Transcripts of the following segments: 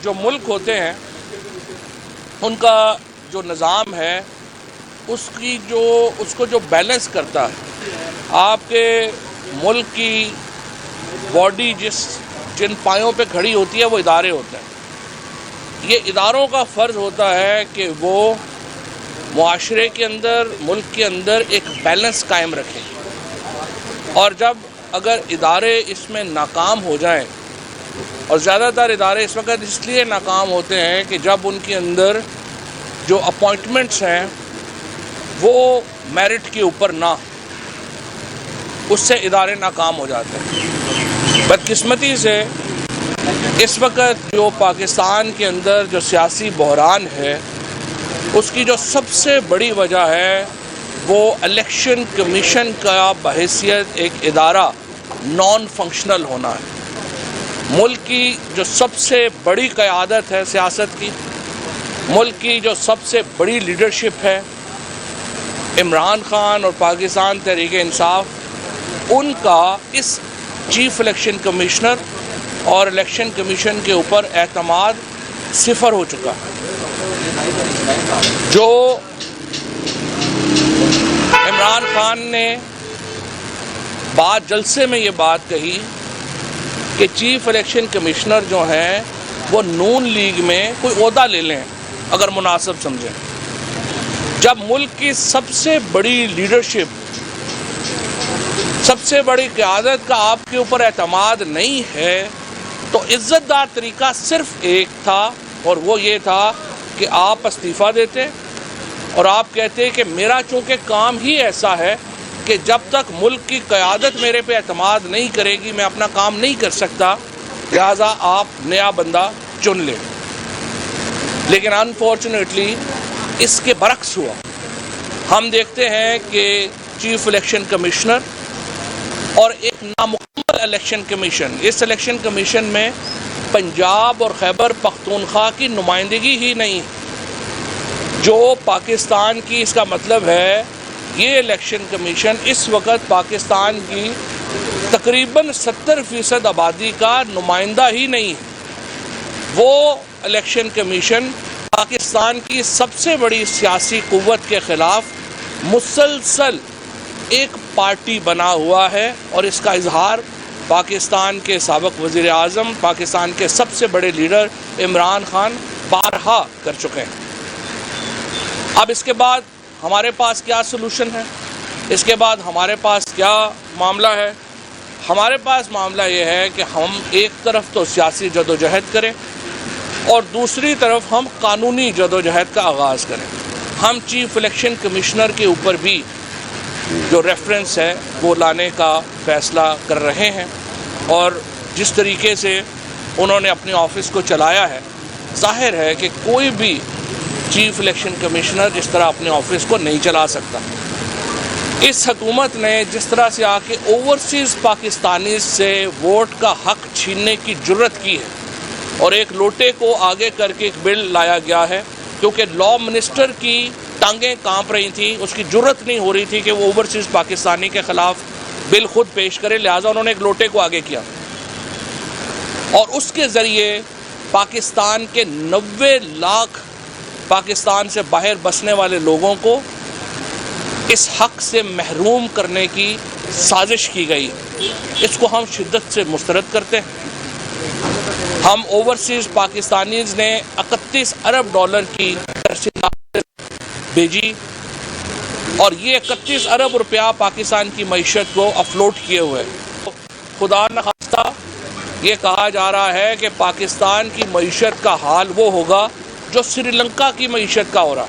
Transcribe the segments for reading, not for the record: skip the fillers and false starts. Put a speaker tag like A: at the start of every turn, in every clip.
A: جو ملک ہوتے ہیں ان کا جو نظام ہے اس کو جو بیلنس کرتا ہے، آپ کے ملک کی باڈی جن پایوں پہ کھڑی ہوتی ہے وہ ادارے ہوتے ہیں۔ یہ اداروں کا فرض ہوتا ہے کہ وہ معاشرے کے اندر، ملک کے اندر ایک بیلنس قائم رکھیں، اور اگر ادارے اس میں ناکام ہو جائیں، اور زیادہ تر ادارے اس وقت اس لیے ناکام ہوتے ہیں کہ جب ان کے اندر جو اپوائنٹمنٹس ہیں وہ میرٹ کے اوپر نہ، اس سے ادارے ناکام ہو جاتے ہیں۔ بدقسمتی سے اس وقت جو پاکستان کے اندر جو سیاسی بحران ہے اس کی جو سب سے بڑی وجہ ہے وہ الیکشن کمیشن کا بحیثیت ایک ادارہ نان فنکشنل ہونا ہے۔ ملک کی جو سب سے بڑی قیادت ہے سیاست کی، ملک کی جو سب سے بڑی لیڈرشپ ہے، عمران خان اور پاکستان تحریک انصاف، ان کا اس چیف الیکشن کمشنر اور الیکشن کمیشن کے اوپر اعتماد صفر ہو چکا ہے۔ جو عمران خان نے جلسے میں یہ بات کہی کہ چیف الیکشن کمشنر جو ہیں وہ نون لیگ میں کوئی عہدہ لے لیں اگر مناسب سمجھیں۔ جب ملک کی سب سے بڑی لیڈرشپ، سب سے بڑی قیادت کا آپ کے اوپر اعتماد نہیں ہے تو عزت دار طریقہ صرف ایک تھا، اور وہ یہ تھا کہ آپ استعفیٰ دیتے اور آپ کہتے کہ میرا چونکہ کام ہی ایسا ہے کہ جب تک ملک کی قیادت میرے پہ اعتماد نہیں کرے گی میں اپنا کام نہیں کر سکتا، لہٰذا آپ نیا بندہ چن لیں۔ لیکن انفارچونیٹلی اس کے برعکس ہوا۔ ہم دیکھتے ہیں کہ چیف الیکشن کمشنر اور ایک نامکمل الیکشن کمیشن، اس الیکشن کمیشن میں پنجاب اور خیبر پختونخوا کی نمائندگی ہی نہیں، جو پاکستان کی، اس کا مطلب ہے یہ الیکشن کمیشن اس وقت پاکستان کی تقریباً 70% آبادی کا نمائندہ ہی نہیں ہے۔ وہ الیکشن کمیشن پاکستان کی سب سے بڑی سیاسی قوت کے خلاف مسلسل ایک پارٹی بنا ہوا ہے، اور اس کا اظہار پاکستان کے سابق وزیر اعظم، پاکستان کے سب سے بڑے لیڈر عمران خان بارہا کر چکے ہیں۔ اب اس کے بعد ہمارے پاس کیا سلوشن ہے؟ اس کے بعد ہمارے پاس کیا معاملہ ہے؟ ہمارے پاس معاملہ یہ ہے کہ ہم ایک طرف تو سیاسی جدوجہد کریں اور دوسری طرف ہم قانونی جدوجہد کا آغاز کریں۔ ہم چیف الیکشن کمشنر کے اوپر بھی جو ریفرنس ہے وہ لانے کا فیصلہ کر رہے ہیں، اور جس طریقے سے انہوں نے اپنے آفس کو چلایا ہے، ظاہر ہے کہ کوئی بھی چیف الیکشن کمشنر اس طرح اپنے آفس کو نہیں چلا سکتا۔ اس حکومت نے جس طرح سے آ کے اوورسیز پاکستانی سے ووٹ کا حق چھیننے کی جرت کی ہے، اور ایک لوٹے کو آگے کر کے ایک بل لایا گیا ہے، کیونکہ لا منسٹر کی ٹانگیں کانپ رہی تھیں، اس کی جرت نہیں ہو رہی تھی کہ وہ اوورسیز پاکستانی کے خلاف بل خود پیش کرے، لہٰذا انہوں نے ایک لوٹے کو آگے کیا، اور اس کے ذریعے پاکستان کے 90 لاکھ پاکستان سے باہر بسنے والے لوگوں کو اس حق سے محروم کرنے کی سازش کی گئی۔ اس کو ہم شدت سے مسترد کرتے ہیں۔ ہم اوورسیز پاکستانیز نے 31 ارب ڈالر کی ترسیلات بھیجی، اور یہ 31 ارب روپیہ پاکستان کی معیشت کو افلوٹ کیے ہوئے۔ خدا نخواستہ یہ کہا جا رہا ہے کہ پاکستان کی معیشت کا حال وہ ہوگا جو سری لنکا کی معیشت کا ہو رہا۔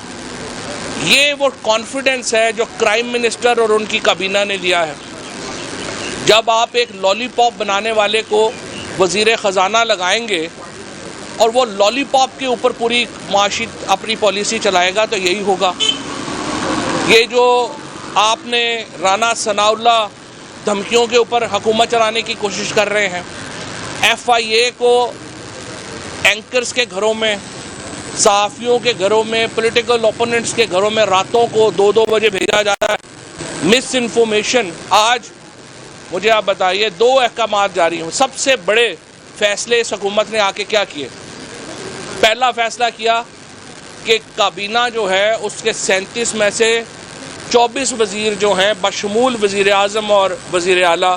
A: یہ وہ کانفیڈنس ہے جو کرائم منسٹر اور ان کی کابینہ نے لیا ہے۔ جب آپ ایک لالی پاپ بنانے والے کو وزیر خزانہ لگائیں گے اور وہ لالی پاپ کے اوپر پوری معاشی اپنی پالیسی چلائے گا تو یہی ہوگا۔ یہ جو آپ نے رانا ثناء اللہ دھمکیوں کے اوپر حکومت چلانے کی کوشش کر رہے ہیں، FIA کو اینکرز کے گھروں میں، صحافیوں کے گھروں میں، پولیٹیکل اوپوننٹس کے گھروں میں راتوں کو 2-2 بجے بھیجا جاتا ہے، مس انفارمیشن۔ آج مجھے آپ بتائیے 2 احکامات جاری ہوں، سب سے بڑے فیصلے اس حکومت نے آ کے کیا کیے؟ پہلا فیصلہ کیا کہ کابینہ جو ہے اس کے 37 میں سے 24 وزیر جو ہیں بشمول وزیر اعظم اور وزیر اعلیٰ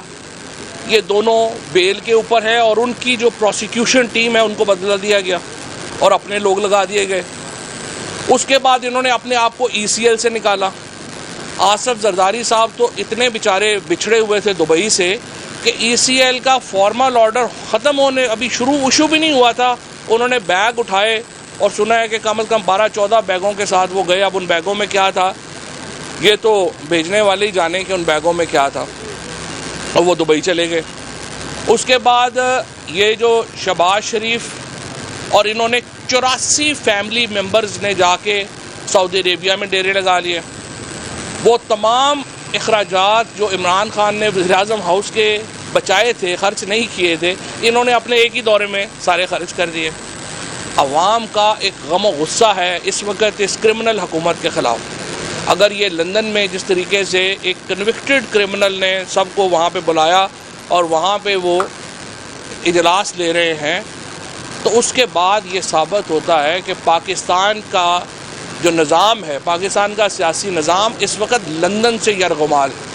A: یہ دونوں بیل کے اوپر ہیں، اور ان کی جو پروسیکیوشن ٹیم ہے ان کو بدلا دیا گیا اور اپنے لوگ لگا دیے گئے۔ اس کے بعد انہوں نے اپنے آپ کو ECL سے نکالا۔ آصف زرداری صاحب تو اتنے بیچارے بچھڑے ہوئے تھے دبئی سے کہ ECL کا فارمل آرڈر ختم ہونے ابھی ایشو بھی نہیں ہوا تھا، انہوں نے بیگ اٹھائے اور سنا ہے کہ کم از کم 12-14 بیگوں کے ساتھ وہ گئے۔ اب ان بیگوں میں کیا تھا یہ تو بھیجنے والے ہی جانے کہ ان بیگوں میں کیا تھا، اور وہ دبئی چلے گئے۔ اس کے بعد یہ جو شہباز شریف اور انہوں نے 84 فیملی ممبرز نے جا کے سعودی عربیہ میں ڈیرے لگا لیے۔ وہ تمام اخراجات جو عمران خان نے وزیر اعظم ہاؤس کے بچائے تھے، خرچ نہیں کیے تھے، انہوں نے اپنے ایک ہی دورے میں سارے خرچ کر دیے۔ عوام کا ایک غم و غصہ ہے اس وقت اس کرمنل حکومت کے خلاف۔ اگر یہ لندن میں جس طریقے سے ایک کنوکٹڈ کرمنل نے سب کو وہاں پہ بلایا اور وہاں پہ وہ اجلاس لے رہے ہیں، تو اس کے بعد یہ ثابت ہوتا ہے کہ پاکستان کا جو نظام ہے، پاکستان کا سیاسی نظام اس وقت لندن سے یرغمال ہے۔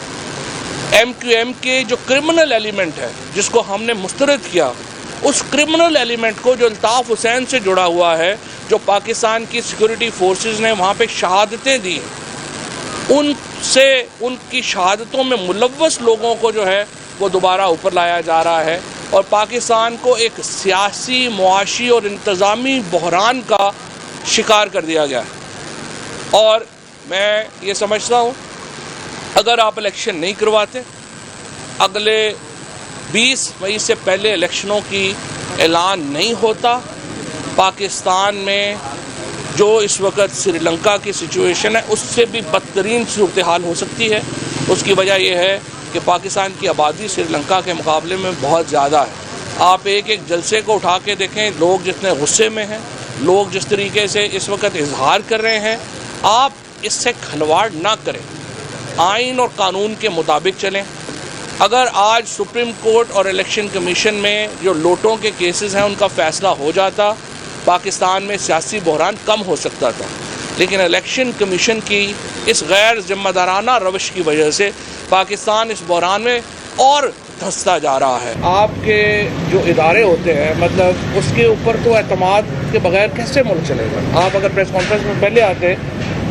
A: MQM کے جو کرمنل ایلیمنٹ ہے جس کو ہم نے مسترد کیا، اس کرمنل ایلیمنٹ کو جو الطاف حسین سے جڑا ہوا ہے، جو پاکستان کی سیکورٹی فورسز نے وہاں پہ شہادتیں دی، ان کی شہادتوں میں ملوث لوگوں کو جو ہے وہ دوبارہ اوپر لایا جا رہا ہے، اور پاکستان کو ایک سیاسی، معاشی اور انتظامی بحران کا شکار کر دیا گیا ہے۔ اور میں یہ سمجھتا ہوں اگر آپ الیکشن نہیں کرواتے، اگلے 20 مئی سے پہلے الیکشنوں کی اعلان نہیں ہوتا، پاکستان میں جو اس وقت سری لنکا کی سچویشن ہے اس سے بھی بدترین صورتحال ہو سکتی ہے۔ اس کی وجہ یہ ہے کہ پاکستان کی آبادی سری لنکا کے مقابلے میں بہت زیادہ ہے۔ آپ ایک ایک جلسے کو اٹھا کے دیکھیں، لوگ جتنے غصے میں ہیں، لوگ جس طریقے سے اس وقت اظہار کر رہے ہیں، آپ اس سے کھلواڑ نہ کریں، آئین اور قانون کے مطابق چلیں۔ اگر آج سپریم کورٹ اور الیکشن کمیشن میں جو لوٹوں کے کیسز ہیں ان کا فیصلہ ہو جاتا، پاکستان میں سیاسی بحران کم ہو سکتا تھا، لیکن الیکشن کمیشن کی اس غیر ذمہ دارانہ روش کی وجہ سے پاکستان اس بحران میں اور دھنستا جا رہا ہے۔ آپ کے جو ادارے ہوتے ہیں، مطلب اس کے اوپر تو اعتماد کے بغیر کیسے ملک چلے گا؟ آپ اگر پریس کانفرنس میں پہلے آتے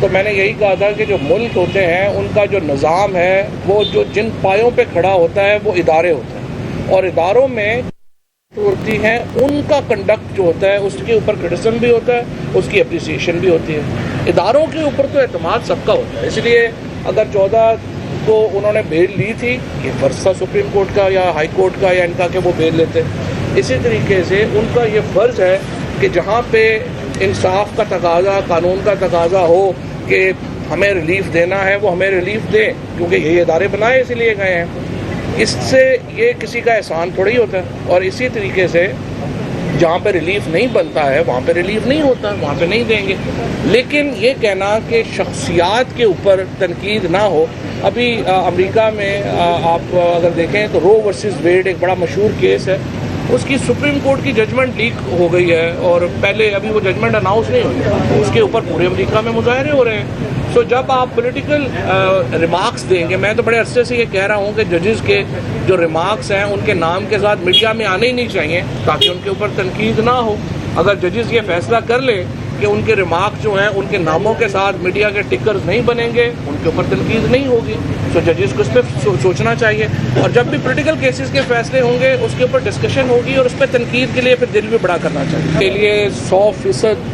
A: تو میں نے یہی کہا تھا کہ جو ملک ہوتے ہیں ان کا جو نظام ہے وہ جو جن پایوں پہ کھڑا ہوتا ہے وہ ادارے ہوتے ہیں، اور اداروں میں ہوتی ہیں ان کا کنڈکٹ جو ہوتا ہے اس کے اوپر کرٹیسزم بھی ہوتا ہے، اس کی اپریسیشن بھی ہوتی ہے۔ اداروں کے اوپر تو اعتماد سب کا ہوتا ہے، اس لیے اگر 14 کو انہوں نے بیل لی تھی، یہ فرض تھا سپریم کورٹ کا یا ہائی کورٹ کا یا ان کا کہ وہ بیل لیتے۔ اسی طریقے سے ان کا یہ فرض ہے کہ جہاں پہ انصاف کا تقاضا، قانون کا تقاضا ہو کہ ہمیں ریلیف دینا ہے، وہ ہمیں ریلیف دیں، کیونکہ یہ ادارے بنائے اسی لیے گئے ہیں۔ اس سے یہ کسی کا احسان تھوڑی ہوتا ہے، اور اسی طریقے سے جہاں پہ ریلیف نہیں بنتا ہے وہاں پہ ریلیف نہیں ہوتا، وہاں پہ نہیں دیں گے۔ لیکن یہ کہنا کہ شخصیات کے اوپر تنقید نہ ہو، ابھی امریکہ میں آپ اگر دیکھیں تو رو ورسز ویڈ ایک بڑا مشہور کیس ہے، اس کی سپریم کورٹ کی ججمنٹ لیک ہو گئی ہے، اور پہلے ابھی وہ ججمنٹ اناؤنس نہیں ہوئی، اس کے اوپر پورے امریکہ میں مظاہرے ہو رہے ہیں۔ سو جب آپ پولیٹیکل ریمارکس دیں گے، میں تو بڑے عرصے سے یہ کہہ رہا ہوں کہ ججز کے جو ریمارکس ہیں ان کے نام کے ساتھ میڈیا میں آنے ہی نہیں چاہیے تاکہ ان کے اوپر تنقید نہ ہو۔ اگر ججز یہ فیصلہ کر لیں کہ ان کے ریمارکس جو ہیں ان کے ناموں کے ساتھ میڈیا کے ٹکرز نہیں بنیں گے، ان کے اوپر تنقید نہیں ہوگی، تو ججز کو اس پہ سوچنا چاہیے۔ اور جب بھی پولیٹیکل کیسز کے فیصلے ہوں گے اس کے اوپر ڈسکشن ہوگی، اور اس پہ تنقید کے لیے پھر دل بھی بڑا کرنا چاہیے۔ کے لیے 100%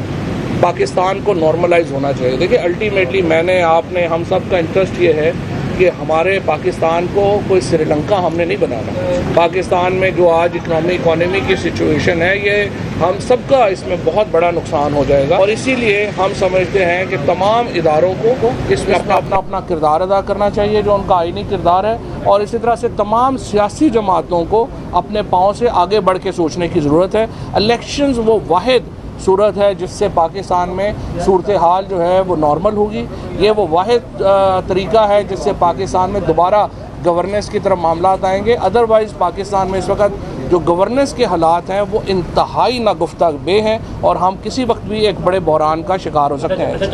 A: پاکستان کو نارملائز ہونا چاہیے۔ دیکھیں الٹیمیٹلی میں نے، آپ نے، ہم سب کا انٹرسٹ یہ ہے کہ ہمارے پاکستان کو کوئی سری لنکا ہم نے نہیں بنانا۔ پاکستان میں جو آج اکانومی کی سچویشن ہے، یہ ہم سب کا اس میں بہت بڑا نقصان ہو جائے گا، اور اسی لیے ہم سمجھتے ہیں کہ تمام اداروں کو اس میں اپنا کردار ادا کرنا چاہیے جو ان کا آئینی کردار ہے، اور اسی طرح سے تمام سیاسی جماعتوں کو اپنے پاؤں سے آگے بڑھ کے سوچنے کی ضرورت ہے۔ الیکشنز وہ واحد صورت ہے جس سے پاکستان میں صورتحال جو ہے وہ نارمل ہوگی، یہ وہ واحد طریقہ ہے جس سے پاکستان میں دوبارہ گورننس کی طرف معاملات آئیں گے۔ ادروائز پاکستان میں اس وقت جو گورننس کے حالات ہیں وہ انتہائی ناگفتہ بے ہیں اور ہم کسی وقت بھی ایک بڑے بحران کا شکار ہو سکتے ہیں.